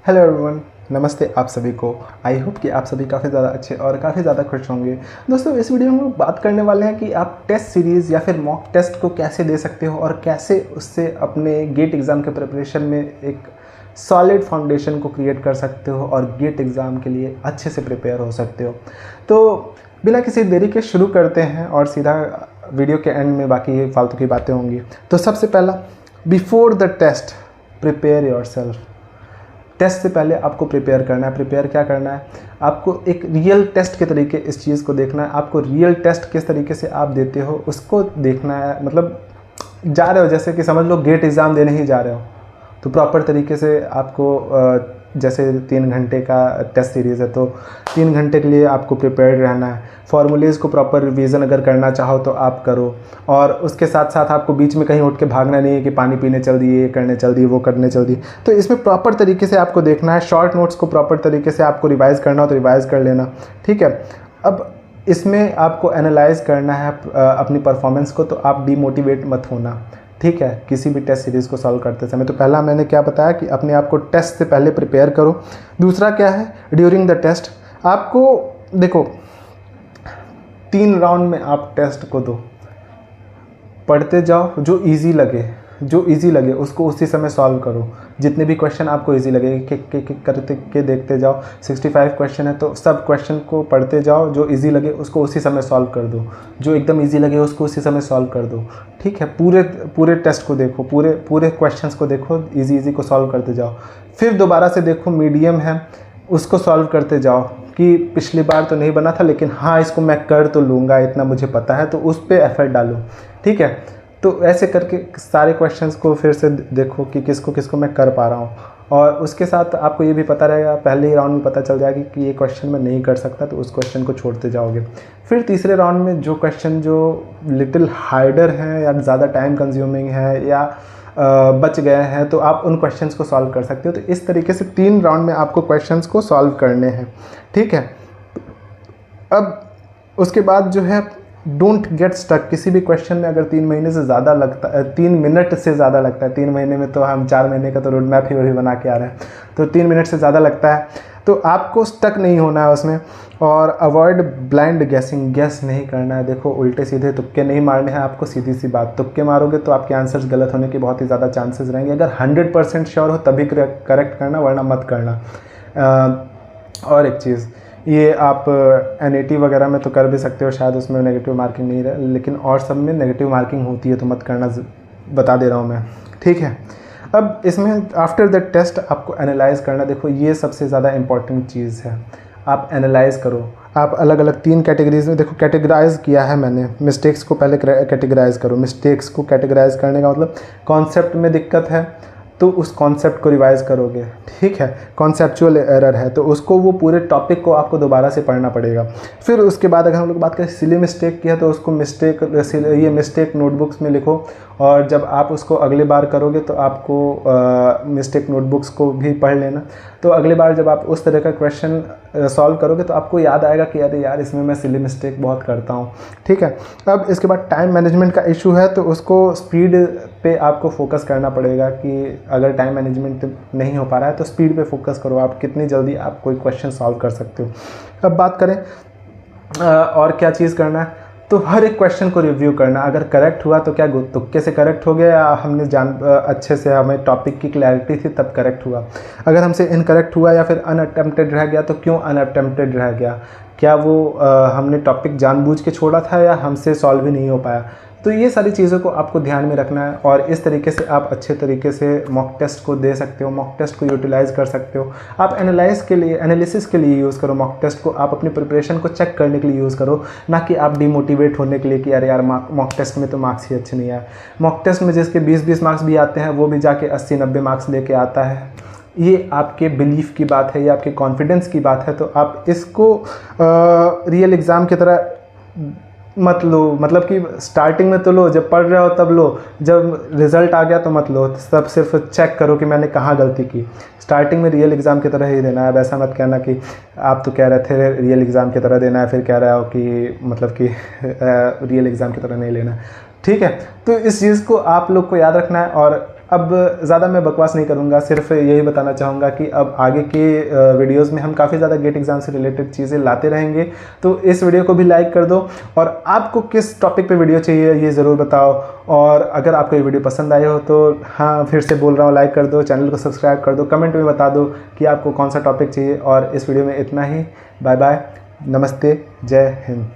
Hello everyone, नमस्ते आप सभी को। आई होप कि आप सभी काफ़ी ज़्यादा अच्छे और काफ़ी ज़्यादा खुश होंगे। दोस्तों, इस वीडियो में हम लोग बात करने वाले हैं कि आप टेस्ट सीरीज़ या फिर मॉक टेस्ट को कैसे दे सकते हो और कैसे उससे अपने गेट एग्ज़ाम के प्रिपरेशन में एक सॉलिड फाउंडेशन को क्रिएट कर सकते हो और गेट एग्ज़ाम के लिए अच्छे से प्रिपेयर हो सकते हो। तो बिना किसी देरी के शुरू करते हैं और सीधा वीडियो के एंड में बाकी फालतू की बातें होंगी। तो सबसे पहला, before the test prepare yourself. Test से पहले आपको प्रिपेयर करना है। प्रिपेयर क्या करना है? आपको एक रियल टेस्ट के तरीके इस चीज़ को देखना है। आपको रियल टेस्ट किस तरीके से आप देते हो उसको देखना है। मतलब जा रहे हो, जैसे कि समझ लो गेट एग्ज़ाम देने ही जा रहे हो, तो प्रॉपर तरीके से आपको जैसे 3 घंटे का टेस्ट सीरीज़ है तो 3 घंटे के लिए आपको प्रिपेयर्ड रहना है। फॉर्मूलेज़ को प्रॉपर रिवीजन अगर करना चाहो तो आप करो, और उसके साथ साथ आपको बीच में कहीं उठ के भागना नहीं है कि पानी पीने चल दिए, ये करने चल दिए, वो करने चल दिए। तो इसमें प्रॉपर तरीके से आपको देखना है। शॉर्ट नोट्स को प्रॉपर तरीके से आपको रिवाइज़ करना हो तो रिवाइज़ कर लेना, ठीक है। अब इसमें आपको एनालाइज़ करना है अपनी परफॉर्मेंस को, तो आप डीमोटिवेट मत होना, ठीक है, किसी भी टेस्ट सीरीज़ को सॉल्व करते समय। तो पहला मैंने क्या बताया कि अपने आप को टेस्ट से पहले प्रिपेयर करो। दूसरा क्या है, ड्यूरिंग द टेस्ट आपको देखो 3 राउंड में आप टेस्ट को दो, पढ़ते जाओ, जो इजी लगे उसको उसी समय सॉल्व करो। जितने भी क्वेश्चन आपको इजी लगे करते के देखते जाओ। 65 क्वेश्चन है तो सब क्वेश्चन को पढ़ते जाओ, जो इजी लगे उसको उसी समय सॉल्व कर दो, जो एकदम इजी लगे उसको उसी समय सॉल्व कर दो, ठीक है। पूरे टेस्ट को देखो, पूरे क्वेश्चंस को देखो, इजी को सॉल्व करते जाओ। फिर दोबारा से देखो, मीडियम है उसको सॉल्व करते जाओ कि पिछली बार तो नहीं बना था लेकिन हाँ इसको मैं कर तो लूँगा, इतना मुझे पता है, तो उस पर एफर्ट डालो, ठीक है। तो ऐसे करके सारे क्वेश्चंस को फिर से देखो कि किसको मैं कर पा रहा हूँ, और उसके साथ आपको ये भी पता रहेगा, पहले ही राउंड में पता चल जाएगा कि ये क्वेश्चन मैं नहीं कर सकता, तो उस क्वेश्चन को छोड़ते जाओगे। फिर तीसरे राउंड में जो क्वेश्चन जो लिटिल हार्डर हैं या ज़्यादा टाइम कंज्यूमिंग है या बच गए हैं, तो आप उन क्वेश्चंस को सॉल्व कर सकते हो। तो इस तरीके से 3 राउंड में आपको क्वेश्चंस को सॉल्व करने हैं, ठीक है। अब उसके बाद जो है, डोंट गेट स्टक। किसी भी क्वेश्चन में अगर 3 महीने से ज़्यादा लगता है, 3 मिनट से ज़्यादा लगता है, 3 महीने में तो हम 4 महीने का तो रोड मैप ही बना के आ रहे हैं, तो 3 मिनट से ज़्यादा लगता है, तो आपको स्टक नहीं होना है उसमें। और अवॉइड ब्लाइंड गैसिंग, गैस नहीं करना है। देखो, उल्टे सीधे तुक्के नहीं मारने हैं आपको। सीधी सी बात, तुक्के मारोगे तो आपके आंसर्स गलत होने के बहुत ही ज़्यादा चांसेस रहेंगे। अगर 100% श्योर हो तभी करेक्ट करना, वरना मत करना। और एक चीज़, ये आप NAT वगैरह में तो कर भी सकते हो, शायद उसमें नेगेटिव मार्किंग नहीं रहे, लेकिन और सब में नेगेटिव मार्किंग होती है, तो मत करना, बता दे रहा हूँ मैं, ठीक है। अब इसमें आफ्टर द टेस्ट आपको एनालाइज़ करना। देखो, ये सबसे ज़्यादा इम्पॉर्टेंट चीज़ है। आप एनालाइज़ करो। आप अलग अलग 3 कैटेगरीज में, देखो कैटेगराइज़ किया है मैंने। मिस्टेक्स को पहले कैटेगराइज़ करो। मिस्टेक्स को कैटेगराइज़ करने का मतलब कॉन्सेप्ट में दिक्कत है तो उस कॉन्सेप्ट को रिवाइज़ करोगे, ठीक है। कॉन्सेप्चुअल एरर है तो उसको, वो पूरे टॉपिक को आपको दोबारा से पढ़ना पड़ेगा। फिर उसके बाद अगर हम लोग बात करें सिली मिस्टेक की है, तो उसको ये मिस्टेक नोटबुक्स में लिखो, और जब आप उसको अगली बार करोगे तो आपको मिस्टेक नोटबुक्स को भी पढ़ लेना। तो अगली बार जब आप उस तरह का क्वेश्चन सॉल्व करोगे तो आपको याद आएगा कि अरे यार, इसमें मैं सिली मिस्टेक बहुत करता हूँ, ठीक है। अब इसके बाद टाइम मैनेजमेंट का इशू है, तो उसको स्पीड पे आपको फोकस करना पड़ेगा कि अगर टाइम मैनेजमेंट नहीं हो पा रहा है तो स्पीड पे फोकस करो, आप कितनी जल्दी आप कोई क्वेश्चन सॉल्व कर सकते हो। अब बात करें और क्या चीज़ करना है, तो हर एक क्वेश्चन को रिव्यू करना। अगर करेक्ट हुआ तो क्या तुक्के से करेक्ट हो गया, या हमने अच्छे से, हमें टॉपिक की क्लैरिटी थी तब करेक्ट हुआ। अगर हमसे इनकरेक्ट हुआ या फिर अनअटेम्प्टेड रह गया तो क्यों अनअटेम्प्टेड रह गया, क्या वो हमने टॉपिक जानबूझ के छोड़ा था या हमसे सॉल्व ही नहीं हो पाया। तो ये सारी चीज़ों को आपको ध्यान में रखना है, और इस तरीके से आप अच्छे तरीके से मॉक टेस्ट को दे सकते हो, मॉक टेस्ट को यूटिलाइज़ कर सकते हो। आप एनालिसिस के लिए यूज़ करो मॉक टेस्ट को, आप अपनी प्रिपरेशन को चेक करने के लिए यूज़ करो, ना कि आप डिमोटिवेट होने के लिए कि अरे यार मॉक टेस्ट में तो मार्क्स ही अच्छे नहीं आए। मॉक टेस्ट में जिसके 20-20 मार्क्स भी आते हैं वो भी जाके 80-90 मार्क्स लेके आता है। ये आपके बिलीफ की बात है, ये आपके कॉन्फिडेंस की बात है। तो आप इसको रियल एग्ज़ाम की तरह मत लो, मतलब कि स्टार्टिंग में तो लो, जब पढ़ रहे हो तब लो, जब रिज़ल्ट आ गया तो मत लो। तब सिर्फ चेक करो कि मैंने कहाँ गलती की। स्टार्टिंग में रियल एग्ज़ाम की तरह ही देना है। अब ऐसा मत कहना कि आप तो कह रहे थे रियल एग्ज़ाम की तरह देना है, फिर कह रहे हो कि मतलब कि रियल एग्ज़ाम की तरह नहीं लेना, ठीक है। तो इस चीज़ को आप लोग को याद रखना है, और अब ज़्यादा मैं बकवास नहीं करूँगा, सिर्फ यही बताना चाहूँगा कि अब आगे के वीडियोस में हम काफ़ी ज़्यादा गेट एग्जाम से रिलेटेड चीज़ें लाते रहेंगे। तो इस वीडियो को भी लाइक कर दो और आपको किस टॉपिक पे वीडियो चाहिए ये ज़रूर बताओ। और अगर आपको ये वीडियो पसंद आए हो तो हाँ, फिर से बोल रहा हूँ, लाइक कर दो, चैनल को सब्सक्राइब कर दो, कमेंट में बता दो कि आपको कौन सा टॉपिक चाहिए। और इस वीडियो में इतना ही। बाय बाय, नमस्ते, जय हिंद।